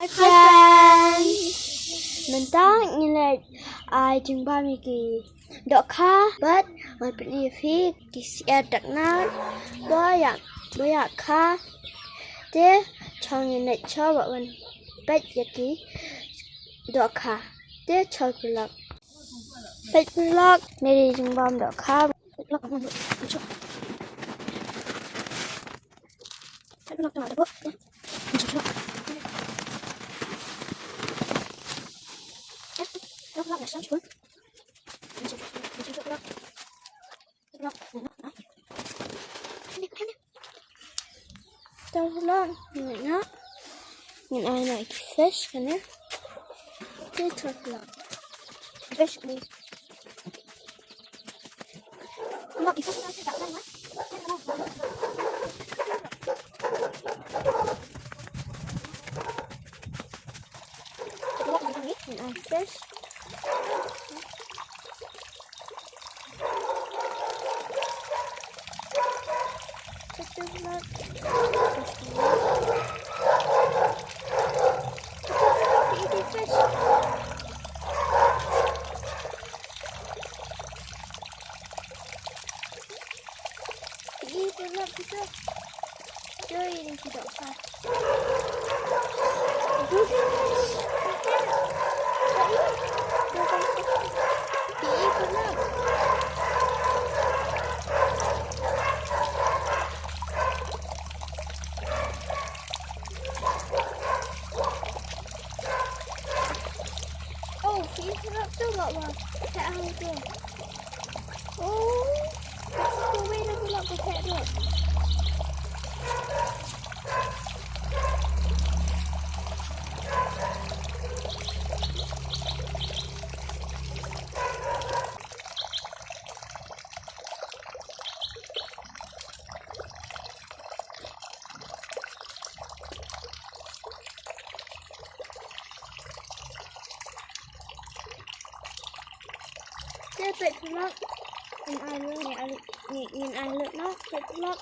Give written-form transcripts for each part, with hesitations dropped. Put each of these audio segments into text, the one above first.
Hi friends, mình đang như là ai chừng ba mươi kỳ độ khá but mình bị đi phía kỳ xe đặc nát bởi vậy khá thế cho như này cho bọn mình biết kỳ độ khá thế cho vlog vlog này đi chừng ba độ khá vlog không được cho vlog nào được vlog là sao chứ tao vlog nhìn nó nhìn ai này fish cái này cái thôi vlog fish đi vlog cái fish nó sẽ tạo ra吗nhìn ai fish kita chơi đi chị đậu sao chị tuh gak wah kayak hal itu aku beda pula pakai tu Thế vậy vlog nhìn ai luôn nó vậy vlog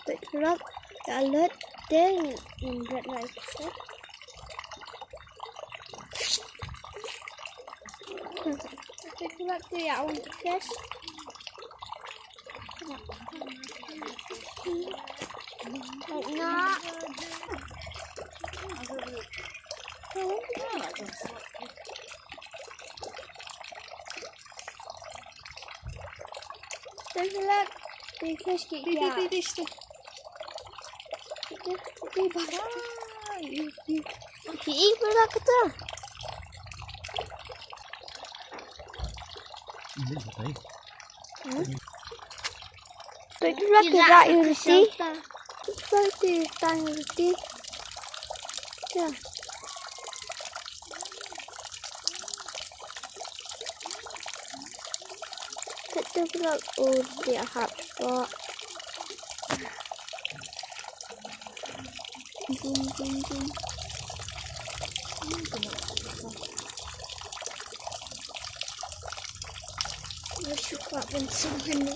vậy vlog đã lướt thế nhìn rất là thích vậy vlog thì ảo thích nó Terlihat di fish kita. Di işte. Di bak. İyi bırak da. Terlihat tidak irsi. Seperti tang irsi. Ya. Katto vlog udah habis. Zoom. Tôi suka bsong ini.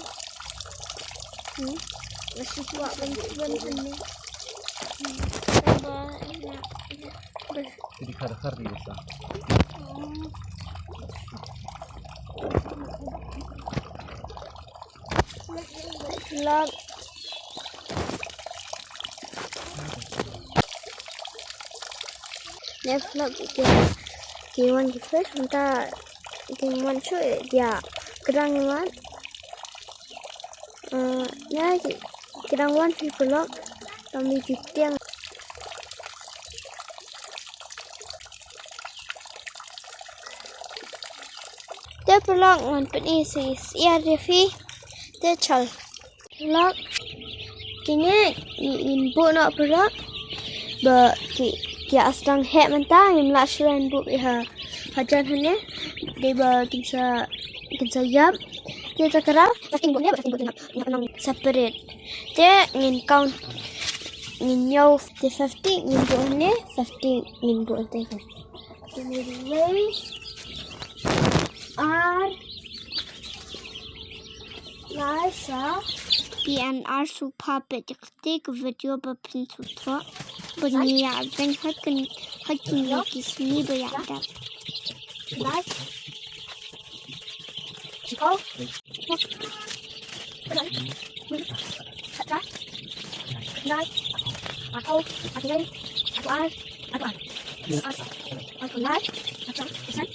Tôi suka bsong ini. Kaba enak. Jadi kar-kar di desa. Vlog Next vlog kiwan di fish minta kiwan cuy dia kerang kiwan ya kerang wan di vlog kami biang dia vlog wan peni Syiar dia chal vlog kini inbo nak vlog ba kia aslang hek mentah yang melaksuran bu hajan hanya dia ba kinsa yap dia takarau tapi bu nak separate dia ngin count ngin miaw 50 ngin bu ne 50 ngin bu ante ini R Liza PNR supa petikte ke video berpin sutra berniat dan hakin kisni berada. Baik. Kau. Khnai. Aku khnai. Aku khnai.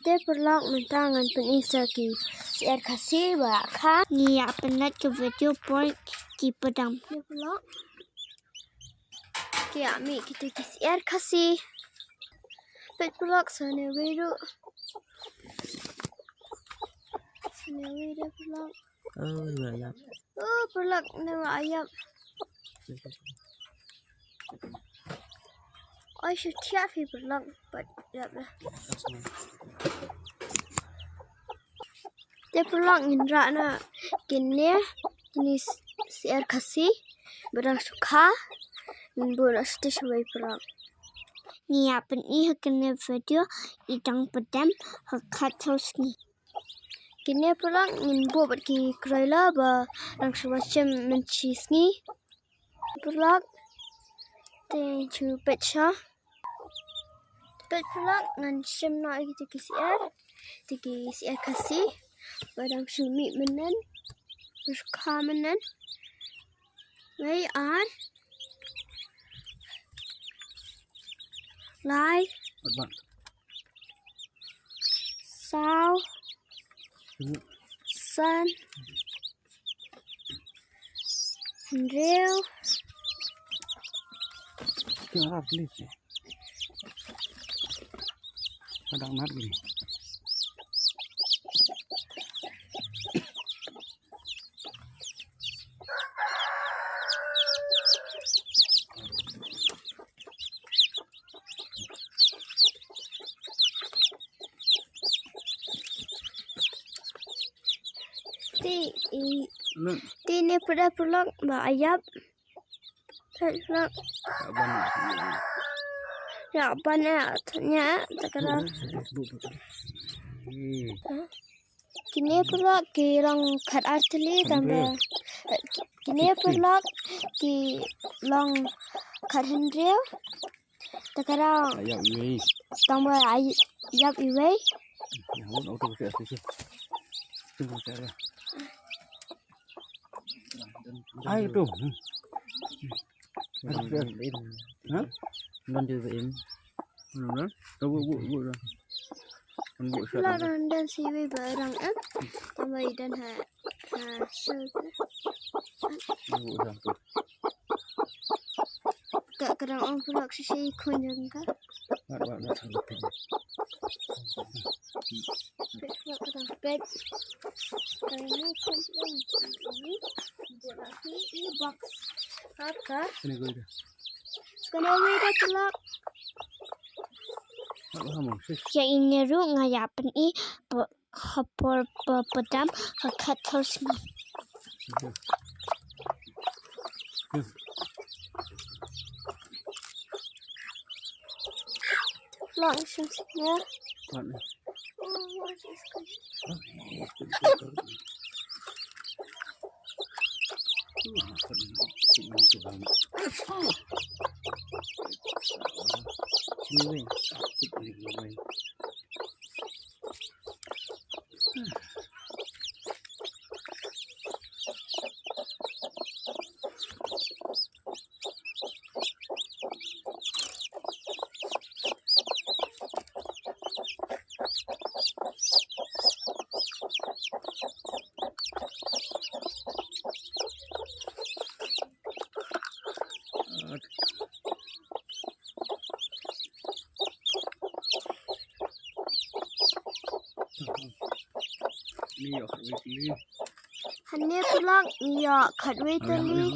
Dia perlu mentangan penisa ki Syiar kasih bakha ni penat ke video point ki Pdem. Dia perlu ki ami kita ki Syiar kasih. Bet perlu sana wiru. Sana wiru perlu. Oh, iya. Oh perlu nama ayam. I should chat for long, but yeah. Dia perlu ngin na gini Syiar kasih berang suka membuat setiap perlu. Ni apa ni kena video idang Pdem katto sngi. Gini perlu membuat ki kerala berang semacam menci sngi. Perlu tu pecah. Bet perlu ngan semna kita ki Syiar kasih barang sumi menen kham menen mai an lai sao san real Kenapa please? Kadang mat gini. Ti ni perlu ayam. Perlu. Ya banyak tanya sekarang. Kini perlu kirang kat artli tambah. Kini perlu ki long kat hendrio. Sekarang. Ayam ini. Tambah ayam iwe. Ya, mau auto ke sini. Tunggu saya. Ayo tu. Hah? Dan dia em. Mana? Bu dah. Bu sat. Larang dan siwi barang tambah dan sugar. Bu dah tu. Tak kerang orang pulak sisi khun juga. Buat sangat. Bed. Ini komplain. Ini buat lagi ini box. Apa? Ini gue dah. Sekarang kita pulak. Apa kamu? Ya ini ru ngayapan i hapor Pdem katto sngi. Langsung ya. Mana? Ni khát wei Hanya pulang ya khát wei tali.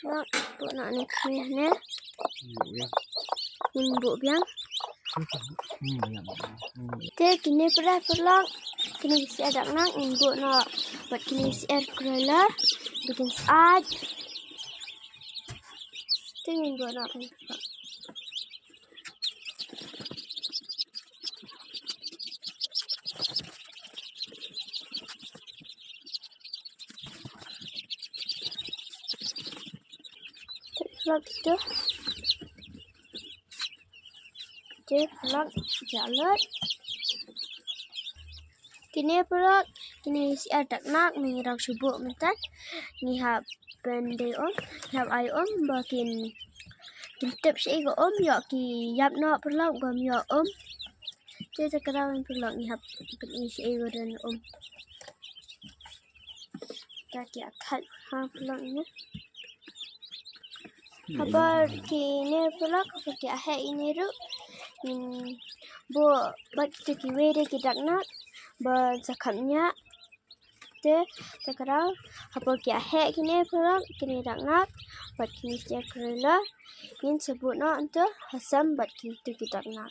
Nak nak ni ni. ngin bu biang. Banyak. Te kini pernah perlak kini siar dak nak ngin bu nak buat kini siar kerala bikin saat. Te ngin bu nak kan. Perlak itu. Te perlak jalan. Kini perlak kini siar dak nak mengirang subuh mentan ngihap bende om ngihap ai om bakin kintip sih go om yok ki yap nak perlak gom yok om. Te sekarang perlak ngihap bende sih go dan om. Kaki akal ha perlak ni. Apa kini perlak apa ki ahek ini ru. Bu buat kita kiwe deh kita nak bercakapnya. Te sekarang apa ki ahek kini perlak kini dak nak buat kini siar kerala ingin sebut nak untuk hasam buat kita nak.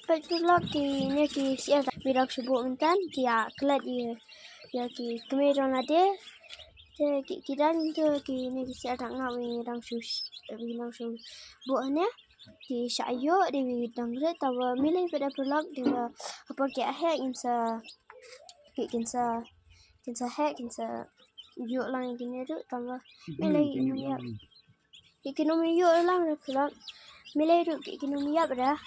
Buat perlak kini ki siar birak sebut mentan dia kelat dia ki kemerang ada. Te kita itu kini ki siar dak nak wirang buahnya di sayo di dangre tawa milih pada perlak dia apa ki ahek kinsa hek kinsa yuk lang kini tu tawa milih miaw. Kini yuk lang perlak milih tu kini miaw dah.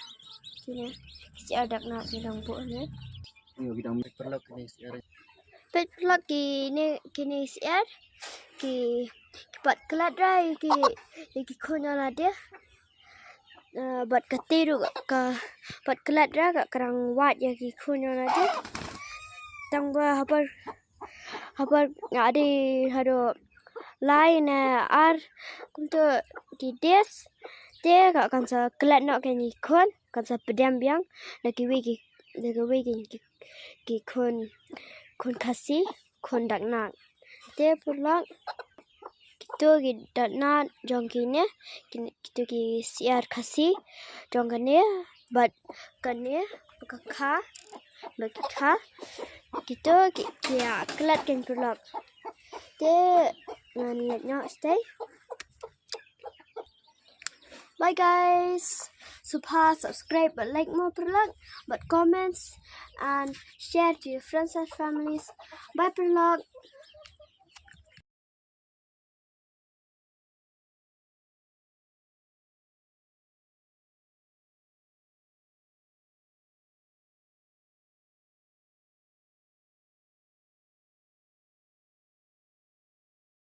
Kini siar dak nak wirang buahnya. Yo kita ambil perlak ni siar. Pet perlak kini siar ki buat kelat rai ki khun ada. Buat ketiru ka buat kelat rai ka kerang wat ya ki khun ada. Tangga apa ada hado lain ar untuk ki des te ka kan sa kelat nak kan ki khun kan sa Pdem biang lagi wegi ki khun kasih khun dak nak. Te perlak itu kita nak jong kini kita ki siar kasih jong kini buat kini kha bagi kha kita kia kelat kan perlak. Te niatnya stay. Bye guys. Super subscribe but like more perlak but comments and share to your friends and families. Bye perlak.